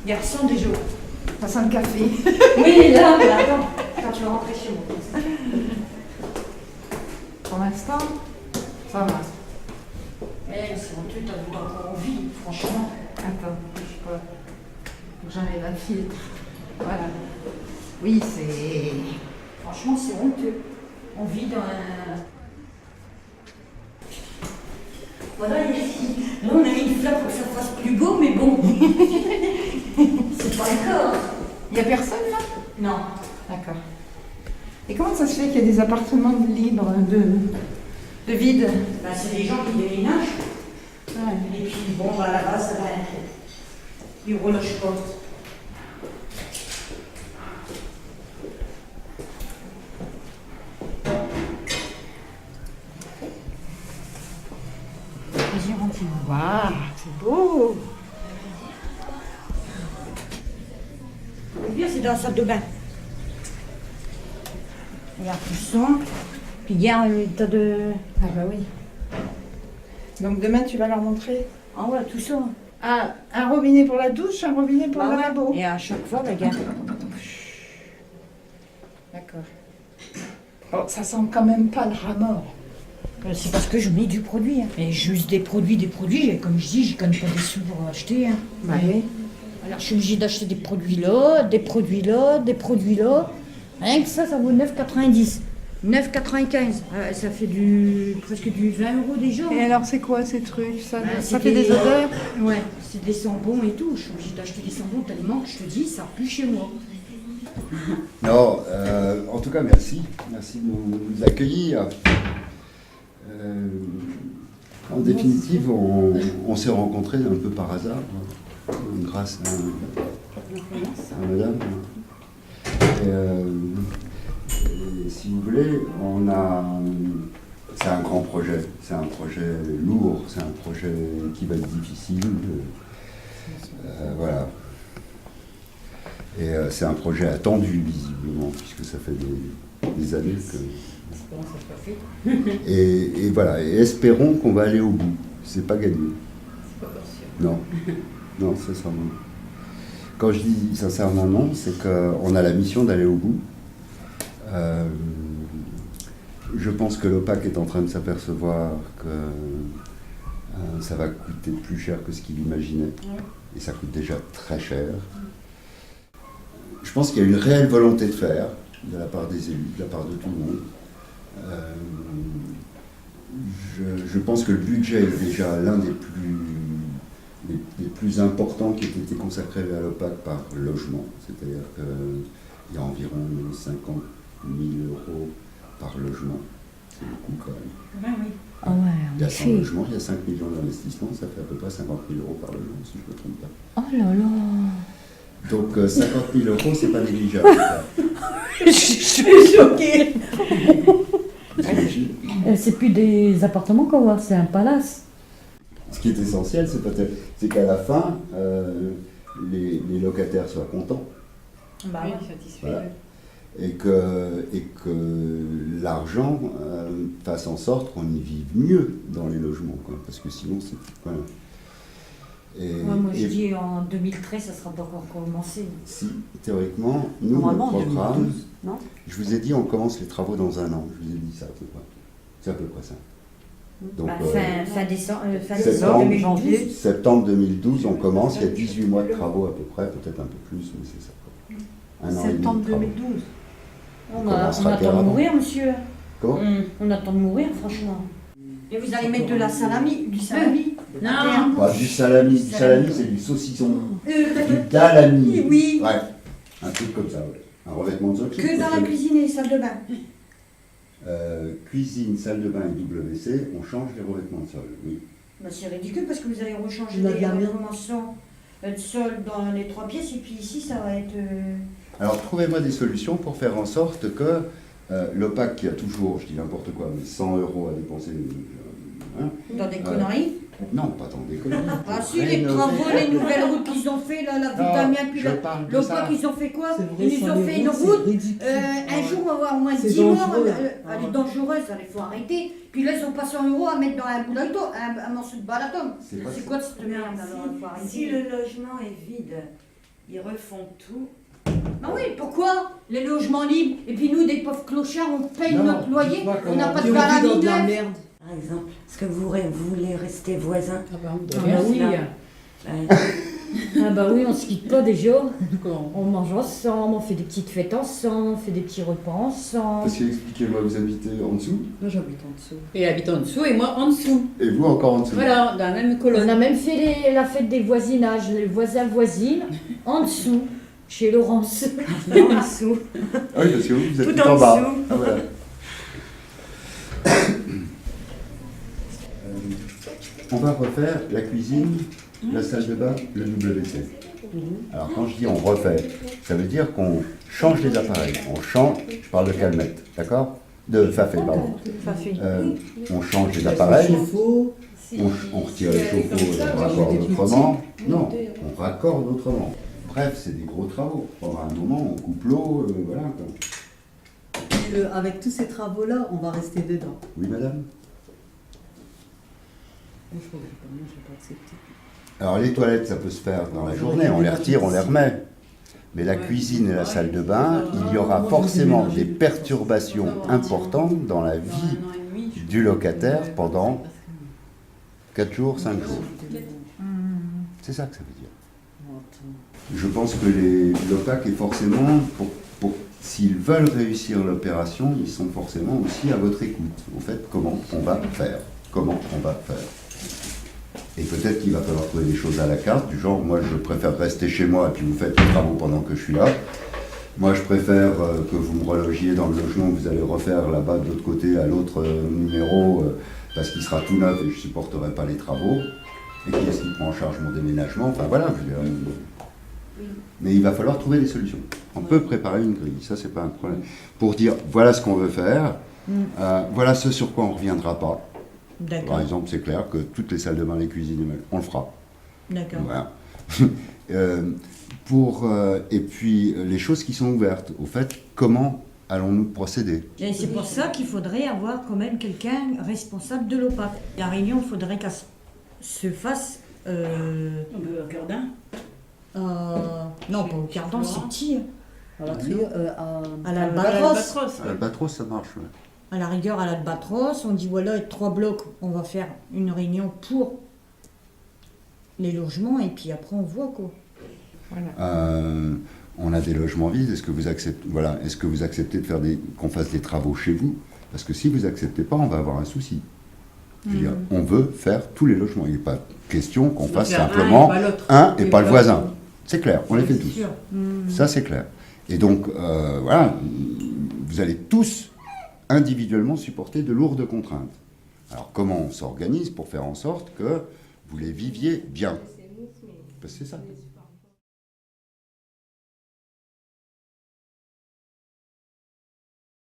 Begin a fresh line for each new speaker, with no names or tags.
Garçon des jours.
Ça sent le café.
Oui, là, mais attends, quand tu vas rentrer chez moi.
Pour l'instant, ça va.
Eh, c'est honteux, t'as encore envie, franchement.
Attends, bouge pas. Faut que j'enlève un filtre. Voilà. Oui, c'est...
Franchement, c'est honteux. On vit dans un... Voilà, ici. Là, on a mis une flamme pour que ça fasse plus beau, mais bon. C'est pas le cas.
Il n'y a personne là?
Non.
D'accord. Et comment ça se fait qu'il y a des appartements libres, de vide?
Bah, c'est des gens qui déménagent.
Ouais.
Et puis, bon, bah, à la base, ils relâchent pas. Vas-y, rentre.
Waouh, c'est beau.
Le pire, c'est dans la salle de bain. Regarde, tu sens. Puis, regarde l'état de...
Ah bah oui. Donc demain, tu vas leur montrer?
Ah ouais, tout ça.
Ah, un robinet pour la douche, un robinet pour
Bah
le
ouais.
lavabo.
Et à chaque fois, regarde.
D'accord. Oh, ça sent quand même pas le rat mort.
C'est parce que je mets du produit. Hein. Et juste des produits. Comme je dis, je gagne pas des sous pour acheter. Hein.
Bah oui.
Alors je suis obligée d'acheter des produits là, des produits là, des produits là. Rien que ça vaut 9,90. 9,95. Ça fait presque du 20 € déjà.
Et alors, c'est quoi ces trucs? Ça
c'est
fait des odeurs?
Ouais, c'est des sambons et tout. Je suis obligée d'acheter des sambons tellement que je te dis, ça pue chez moi.
Non, en tout cas, merci. Merci de nous accueillir. En définitive, on s'est rencontrés un peu par hasard, grâce à madame. Et si vous voulez, c'est un grand projet. C'est un projet lourd, c'est un projet qui va être difficile. Voilà. Et c'est un projet attendu, visiblement, puisque ça fait des années que... Et voilà, et espérons qu'on va aller au bout. C'est pas gagné. Non, non, sincèrement. Quand je dis sincèrement non, c'est qu'on a la mission d'aller au bout. Je pense que l'OPAC est en train de s'apercevoir que ça va coûter plus cher que ce qu'il imaginait. Et ça coûte déjà très cher. Je pense qu'il y a une réelle volonté de faire, de la part des élus, de la part de tout le monde. Je pense que le budget est déjà l'un des plus importants qui ait été consacré à l'OPAC par logement. C'est-à-dire qu'il y a environ 50 000 € par logement. C'est beaucoup quand même.
Oui. Ah ouais,
il y a 100 logements, il y a 5 millions d'investissements, ça fait à peu près 50 000 € par logement, si je ne me trompe pas.
Oh là là.
Donc 50 000 €, c'est pas négligeable.
Je suis choquée.
T'imagines ?
C'est plus des appartements qu'on voit, c'est un palace.
Ce qui est essentiel, c'est qu'à la fin, les locataires soient contents.
Bah
oui, satisfait.
Voilà. Et que l'argent fasse en sorte qu'on y vive mieux dans les logements, quoi, parce que sinon c'est... Voilà.
Moi je dis en 2013, ça sera pas encore commencé.
Si, théoriquement, nous, le programme,
2012, non ?
je vous ai dit, on commence les travaux dans un an. Je vous ai dit ça, c'est à peu près ça. Donc,
fin décembre,
septembre, septembre 2012, on commence, il y a 18 mois de travaux à peu près, peut-être un peu plus, mais c'est ça. Un an
Septembre
et demi de
2012.
On attend de mourir, monsieur.
Comment ?
On attend de mourir, franchement. Et vous allez mettre de la salami, du salami ?
Non. Pas du salami, c'est du saucisson. Du dalami.
Oui.
Ouais, un truc comme ça, ouais. Un revêtement de sol.
Que dans la cuisine et les salles de bain.
Cuisine, salle de bain et WC, on change les revêtements de sol, oui.
Bah, c'est ridicule parce que vous allez rechanger les revêtements de sol dans les 3 pièces et puis ici ça va être...
Alors trouvez-moi des solutions pour faire en sorte que l'OPAC qui a toujours, je dis n'importe quoi, mais 100 € à dépenser...
dans des conneries.
Non, pas dans des conneries.
Ah si, les travaux, les nouvelles routes qu'ils ont fait, là, la Vitamien, puis l'OPAC, ils ont fait quoi? Ils nous ont fait une route, un jour on va avoir au moins 10 morts, elle est dangereuse, il faut arrêter. Puis là ils ont pas 100 € à mettre dans un boulot, un morceau de balaton. C'est quoi cette merde alors?
Si le logement est vide, Ils refont tout.
Ah oui, pourquoi les logements libres? Et puis nous, des pauvres clochards, on paye
Non,
notre loyer,
dites-moi
on n'a
comment
pas de
on
paradis
dans de la
neuf.
merde.
Par exemple, est-ce que vous voulez rester voisins?
Ah bah,
Ah bah oui. Ah bah oui, on se quitte pas déjà. On mange ensemble, on fait des petites fêtes ensemble, on fait des petits repas ensemble.
Parce qu'expliquez-moi, vous habitez en dessous
Moi j'habite en dessous.
Et habite en dessous et moi en dessous.
et vous encore en dessous.
Voilà, dans la même
On
colonne.
a même fait la fête des voisinages, les voisins voisines, en dessous, chez Laurence.
En dessous.
Ah oui, parce que vous êtes
Tout
tout
en
en bas.
dessous.
Ah, voilà. On va refaire la cuisine, la salle de bain, le WC. Alors quand je dis on refait, ça veut dire qu'on change les appareils. On change, je parle de calmette, d'accord? De Fafé, pardon. On change les appareils, on retire les chauffe-eau et on raccorde autrement. Non, on raccorde autrement. Bref, c'est des gros travaux. Pendant un moment, on coupe l'eau, voilà. Quoi.
Avec tous ces travaux-là, on va rester dedans.
Oui, madame? Alors les toilettes, ça peut se faire dans la journée, on les retire, on les remet. Mais la cuisine et la salle de bain, il y aura forcément des perturbations importantes dans la vie du locataire pendant 4 jours, 5 jours. C'est ça que ça veut dire. Je pense que les locacs, est forcément, s'ils veulent réussir l'opération, ils sont forcément aussi à votre écoute. En fait, comment on va faire? Comment on va faire? Et peut-être qu'il va falloir trouver des choses à la carte, du genre, moi je préfère rester chez moi et puis vous faites les travaux pendant que je suis là. Moi je préfère que vous me relogiez dans le logement que vous allez refaire là-bas de l'autre côté à l'autre numéro parce qu'il sera tout neuf et je ne supporterai pas les travaux. Et qui est-ce qui prend en charge mon déménagement? Enfin voilà, je veux dire, mais il va falloir trouver des solutions. On peut préparer une grille, ça c'est pas un problème. Pour dire, voilà ce qu'on veut faire, voilà ce sur quoi on ne reviendra pas. Par exemple, c'est clair que toutes les salles de bain, les cuisines, on le fera.
D'accord.
Voilà. Et puis, les choses qui sont ouvertes, au fait, comment allons-nous procéder?
Et c'est pour ça qu'il faudrait avoir quand même quelqu'un responsable de l'OPAC. La réunion, il faudrait qu'elle se fasse...
On peut au jardin.
Non, pas au Cardan, c'est petit.
À la trio,
À l'Albatros.
Albatros, ça marche, ouais.
À la rigueur, à l'Albatros, on dit voilà, avec 3 blocs, on va faire une réunion pour les logements et puis après on voit quoi. Voilà.
On a des logements vides, est-ce que vous acceptez, voilà, est-ce que vous acceptez de faire qu'on fasse des travaux chez vous? Parce que si vous acceptez pas, on va avoir un souci. Je veux dire, on veut faire tous les logements. Il n'est pas question qu'on fasse simplement un et pas le voisin. C'est clair, on les fait tous. Ça, c'est clair. Et donc, voilà, vous allez tous individuellement supporter de lourdes contraintes. Alors, comment on s'organise pour faire en sorte que vous les viviez bien? Parce que c'est ça.